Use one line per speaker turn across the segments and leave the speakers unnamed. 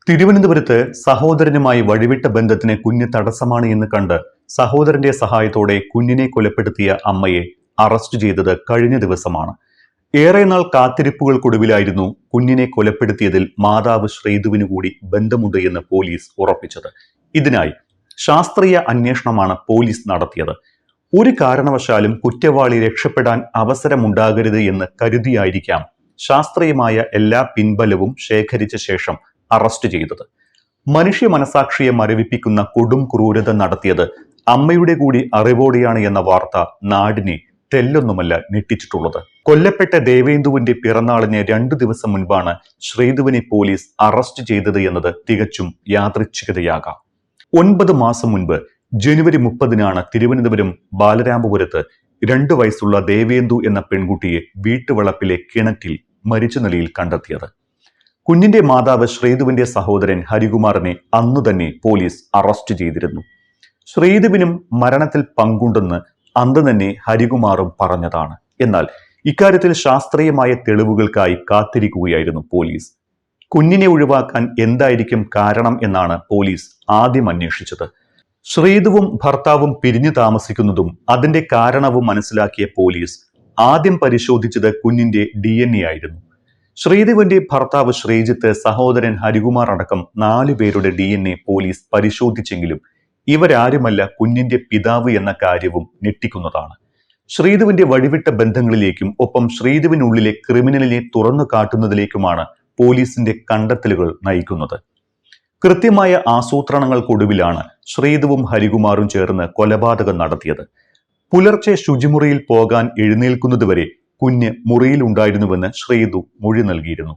തിരുവനന്തപുരത്ത് സഹോദരനുമായി വഴിവിട്ട ബന്ധത്തിന് കുഞ്ഞ് തടസ്സമാണ് എന്ന് കണ്ട് സഹോദരന്റെ സഹായത്തോടെ കുഞ്ഞിനെ കൊലപ്പെടുത്തിയ അമ്മയെ അറസ്റ്റ് ചെയ്തത് കഴിഞ്ഞ ദിവസമാണ്. ഏറെ നാൾ കാത്തിരിപ്പുകൾക്കൊടുവിലായിരുന്നു കുഞ്ഞിനെ കൊലപ്പെടുത്തിയതിൽ മാതാവ് ശ്രീധുവിനു കൂടി ബന്ധമുണ്ട് എന്ന് പോലീസ് ഉറപ്പിച്ചത്. ഇതിനായി ശാസ്ത്രീയ അന്വേഷണമാണ് പോലീസ് നടത്തിയത്. ഒരു കാരണവശാലും കുറ്റവാളി രക്ഷപ്പെടാൻ അവസരമുണ്ടാകരുത് എന്ന് കരുതിയായിരിക്കാം ശാസ്ത്രീയമായ എല്ലാ പിൻബലവും ശേഖരിച്ച ശേഷം അറസ്റ്റ് ചെയ്തത്. മനുഷ്യ മനസാക്ഷിയെ മരവിപ്പിക്കുന്ന കൊടും ക്രൂരത നടത്തിയത് അമ്മയുടെ കൂടി അറിവോടെയാണ് എന്ന വാർത്ത നാടിനെ തെല്ലൊന്നുമല്ല ഞെട്ടിച്ചിട്ടുള്ളത്. കൊല്ലപ്പെട്ട ദേവേന്ദുവിന്റെ പിറന്നാളിന് 2 ദിവസം മുൻപാണ് ശ്രീധുവിനെ പോലീസ് അറസ്റ്റ് ചെയ്തത് എന്നത് തികച്ചും യാദൃച്ഛികതയാകാം. 9 മാസം മുൻപ് ജനുവരി 30-നാണ് തിരുവനന്തപുരം ബാലരാമപുരത്ത് 2 വയസ്സുള്ള ദേവേന്ദു എന്ന പെൺകുട്ടിയെ വീട്ടുവളപ്പിലെ കിണറ്റിൽ മരിച്ച നിലയിൽ കണ്ടെത്തിയത്. കുഞ്ഞിന്റെ മാതാവ് ശ്രീധുവിന്റെ സഹോദരൻ ഹരികുമാറിനെ അന്നു തന്നെ പോലീസ് അറസ്റ്റ് ചെയ്തിരുന്നു. ശ്രീധുവിനും മരണത്തിൽ പങ്കുണ്ടെന്ന് അന്ന് തന്നെ ഹരികുമാറും പറഞ്ഞതാണ്. എന്നാൽ ഇക്കാര്യത്തിൽ ശാസ്ത്രീയമായ തെളിവുകൾക്കായി കാത്തിരിക്കുകയായിരുന്നു പോലീസ്. കുഞ്ഞിനെ ഒഴിവാക്കാൻ എന്തായിരിക്കും കാരണം എന്നാണ് പോലീസ് ആദ്യം അന്വേഷിച്ചത്. ശ്രീധുവും ഭർത്താവും പിരിഞ്ഞു താമസിക്കുന്നതും അതിന്റെ കാരണവും മനസ്സിലാക്കിയ പോലീസ് ആദ്യം പരിശോധിച്ചത് കുഞ്ഞിന്റെ DNA ആയിരുന്നു. ശ്രീധുവിന്റെ ഭർത്താവ് ശ്രീജിത്ത്, സഹോദരൻ ഹരികുമാർ അടക്കം 4 പേരുടെ DNA പോലീസ് പരിശോധിച്ചെങ്കിലും ഇവരാരുമല്ല കുഞ്ഞിന്റെ പിതാവ് എന്ന കാര്യവും ഞെട്ടിക്കുന്നതാണ്. ശ്രീധുവിന്റെ വഴിവിട്ട ബന്ധങ്ങളിലേക്കും ഒപ്പം ശ്രീധുവിനുള്ളിലെ ക്രിമിനലിനെ തുറന്നു കാട്ടുന്നതിലേക്കുമാണ് പോലീസിന്റെ കണ്ടെത്തലുകൾ നയിക്കുന്നത്. കൃത്യമായ ആസൂത്രണങ്ങൾക്കൊടുവിലാണ് ശ്രീധുവും ഹരികുമാറും ചേർന്ന് കൊലപാതകം നടത്തിയത്. പുലർച്ചെ ശുചിമുറിയിൽ പോകാൻ എഴുന്നേൽക്കുന്നതുവരെ കുഞ്ഞ് മുറിയിലുണ്ടായിരുന്നുവെന്ന് ശ്രീധു മൊഴി നൽകിയിരുന്നു.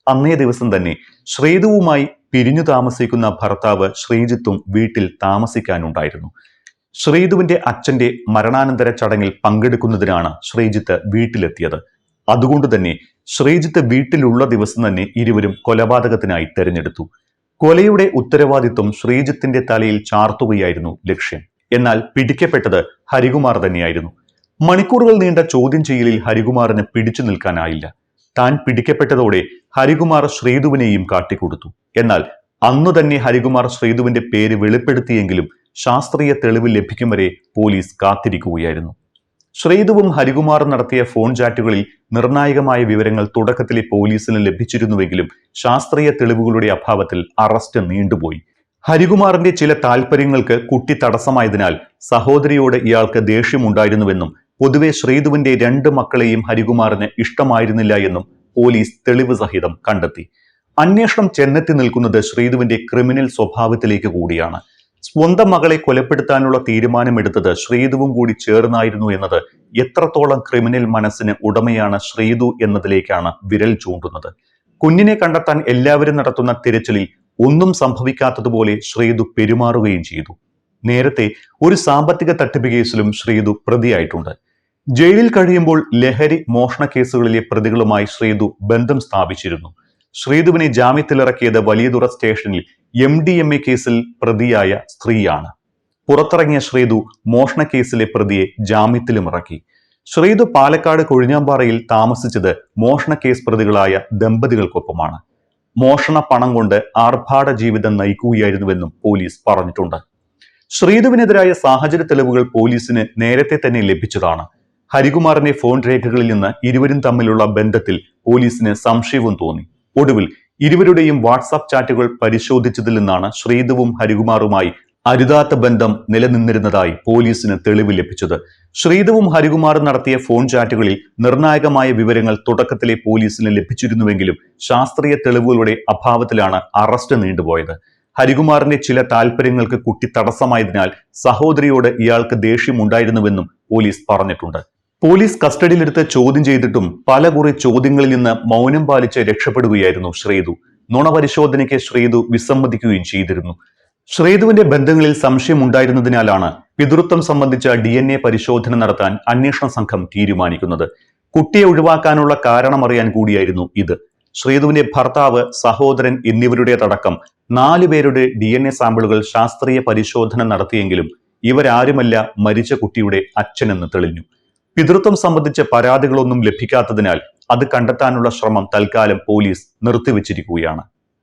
അന്നേ ദിവസം തന്നെ ശ്രീധുവുമായി പിരിഞ്ഞു താമസിക്കുന്ന ഭർത്താവ് ശ്രീജിത്തും വീട്ടിൽ താമസിക്കാനുണ്ടായിരുന്നു. ശ്രീധുവിന്റെ അച്ഛന്റെ മരണാനന്തര ചടങ്ങിൽ പങ്കെടുക്കുന്നതിനാണ് ശ്രീജിത്ത് വീട്ടിലെത്തിയത്. അതുകൊണ്ട് തന്നെ ശ്രീജിത്ത് വീട്ടിലുള്ള ദിവസം തന്നെ ഇരുവരും കൊലപാതകത്തിനായി തെരഞ്ഞെടുത്തു. കൊലയുടെ ഉത്തരവാദിത്വം ശ്രീജിത്തിന്റെ തലയിൽ ചാർത്തുകയായിരുന്നു ലക്ഷ്യം. എന്നാൽ പിടിക്കപ്പെട്ടത് ഹരികുമാർ തന്നെയായിരുന്നു. മണിക്കൂറുകൾ നീണ്ട ചോദ്യം ചെയ്യലിൽ ഹരികുമാറിന് പിടിച്ചു നിൽക്കാനായില്ല. താൻ പിടിക്കപ്പെട്ടതോടെ ഹരികുമാർ ശ്രീധുവിനെയും കാട്ടിക്കൊടുത്തു. എന്നാൽ അന്നു തന്നെ ഹരികുമാർ ശ്രീധുവിന്റെ പേര് വെളിപ്പെടുത്തിയെങ്കിലും ശാസ്ത്രീയ തെളിവ് ലഭിക്കും വരെ പോലീസ് കാത്തിരിക്കുകയായിരുന്നു. ശ്രീധുവും ഹരികുമാറും നടത്തിയ ഫോൺ ചാറ്റുകളിൽ നിർണായകമായ വിവരങ്ങൾ തുടക്കത്തിലെ പോലീസിന് ലഭിച്ചിരുന്നുവെങ്കിലും ശാസ്ത്രീയ തെളിവുകളുടെ അഭാവത്തിൽ അറസ്റ്റ് നീണ്ടുപോയി. ഹരികുമാറിന്റെ ചില താല്പര്യങ്ങൾക്ക് കുട്ടി തടസ്സമായതിനാൽ സഹോദരിയോട് ഇയാൾക്ക് ദേഷ്യമുണ്ടായിരുന്നുവെന്നും പൊതുവെ ശ്രീധുവിന്റെ 2 മക്കളെയും ഹരികുമാറിന് ഇഷ്ടമായിരുന്നില്ല എന്നും പോലീസ് തെളിവ് സഹിതം കണ്ടെത്തി. അന്വേഷണം ചെന്നെത്തി നിൽക്കുന്നത് ശ്രീധുവിന്റെ ക്രിമിനൽ സ്വഭാവത്തിലേക്ക് കൂടിയാണ്. സ്വന്തം മകളെ കൊലപ്പെടുത്താനുള്ള തീരുമാനമെടുത്തത് ശ്രീധുവും കൂടി ചേർന്നായിരുന്നു എന്നത് എത്രത്തോളം ക്രിമിനൽ മനസ്സിന് ഉടമയാണ് ശ്രീധു എന്നതിലേക്കാണ് വിരൽ ചൂണ്ടുന്നത്. കുഞ്ഞിനെ കണ്ടെത്താൻ എല്ലാവരും നടത്തുന്ന തിരച്ചിലിൽ ഒന്നും സംഭവിക്കാത്തതുപോലെ ശ്രീധു പെരുമാറുകയും ചെയ്തു. നേരത്തെ ഒരു സാമ്പത്തിക തട്ടിപ്പ് കേസിലും ശ്രീധു പ്രതിയായിട്ടുണ്ട്. ജയിലിൽ കഴിയുമ്പോൾ ലഹരി മോഷണ കേസുകളിലെ പ്രതികളുമായി ശ്രീധു ബന്ധം സ്ഥാപിച്ചിരുന്നു. ശ്രീധുവിനെ ജാമ്യത്തിലിറക്കിയത് വലിയതുറ സ്റ്റേഷനിൽ MDMA കേസിൽ പ്രതിയായ സ്ത്രീയാണ്. പുറത്തിറങ്ങിയ ശ്രീധു മോഷണ കേസിലെ പ്രതിയെ ജാമ്യത്തിലും ഇറക്കി. ശ്രീധു പാലക്കാട് കൊഴിഞ്ഞാമ്പാറയിൽ താമസിച്ചത് മോഷണ കേസ് പ്രതികളായ ദമ്പതികൾക്കൊപ്പമാണ്. മോഷണ പണം കൊണ്ട് ആർഭാട ജീവിതം നയിക്കുകയായിരുന്നുവെന്നും പോലീസ് പറഞ്ഞിട്ടുണ്ട്. ശ്രീധുവിനെതിരായ സാഹചര്യ തെളിവുകൾ പോലീസിന് നേരത്തെ തന്നെ ലഭിച്ചതാണ്. ഹരികുമാറിന്റെ ഫോൺ രേഖകളിൽ നിന്ന് ഇരുവരും തമ്മിലുള്ള ബന്ധത്തിൽ പോലീസിന് സംശയവും തോന്നി. ഒടുവിൽ ഇരുവരുടെയും വാട്സാപ്പ് ചാറ്റുകൾ പരിശോധിച്ചതിൽ നിന്നാണ് ശ്രീധുവും ഹരികുമാറുമായി അരുതാത്ത ബന്ധം നിലനിന്നിരുന്നതായി പോലീസിന് തെളിവ് ലഭിച്ചത്. ശ്രീധുവും ഹരികുമാറും നടത്തിയ ഫോൺ ചാറ്റുകളിൽ നിർണായകമായ വിവരങ്ങൾ തുടക്കത്തിലെ പോലീസിന് ലഭിച്ചിരുന്നുവെങ്കിലും ശാസ്ത്രീയ തെളിവുകളുടെ അഭാവത്തിലാണ് അറസ്റ്റ് നീണ്ടുപോയത്. ഹരികുമാറിന്റെ ചില താല്പര്യങ്ങൾക്ക് കുട്ടി തടസ്സമായതിനാൽ സഹോദരിയോട് ഇയാൾക്ക് ദേഷ്യമുണ്ടായിരുന്നുവെന്നും പോലീസ് പറഞ്ഞിട്ടുണ്ട്. പോലീസ് കസ്റ്റഡിയിലെടുത്ത് ചോദ്യം ചെയ്തിട്ടും പലകുറി ചോദ്യങ്ങളിൽ നിന്ന് മൗനം പാലിച്ച് രക്ഷപ്പെടുകയായിരുന്നു ശ്രീധു. നുണപരിശോധനയ്ക്ക് ശ്രീധു വിസമ്മതിക്കുകയും ചെയ്തിരുന്നു. ശ്രീധുവിന്റെ ബന്ധങ്ങളിൽ സംശയമുണ്ടായിരുന്നതിനാലാണ് പിതൃത്വം സംബന്ധിച്ച DNA പരിശോധന നടത്താൻ അന്വേഷണ സംഘം തീരുമാനിക്കുന്നത്. കുട്ടിയെ ഒഴിവാക്കാനുള്ള കാരണമറിയാൻ കൂടിയായിരുന്നു ഇത്. ശ്രീധുവിന്റെ ഭർത്താവ്, സഹോദരൻ എന്നിവരുടേതടക്കം 4 പേരുടെ DNA സാമ്പിളുകൾ ശാസ്ത്രീയ പരിശോധന നടത്തിയെങ്കിലും ഇവരാരുമല്ല മരിച്ച കുട്ടിയുടെ അച്ഛനെന്ന് തെളിഞ്ഞു. പിതൃത്വം സംബന്ധിച്ച പരാതികളൊന്നും ലഭിക്കാത്തതിനാൽ അത് കണ്ടെത്താനുള്ള ശ്രമം തൽക്കാലം പോലീസ് നിർത്തിവെച്ചിരിക്കുകയാണ്.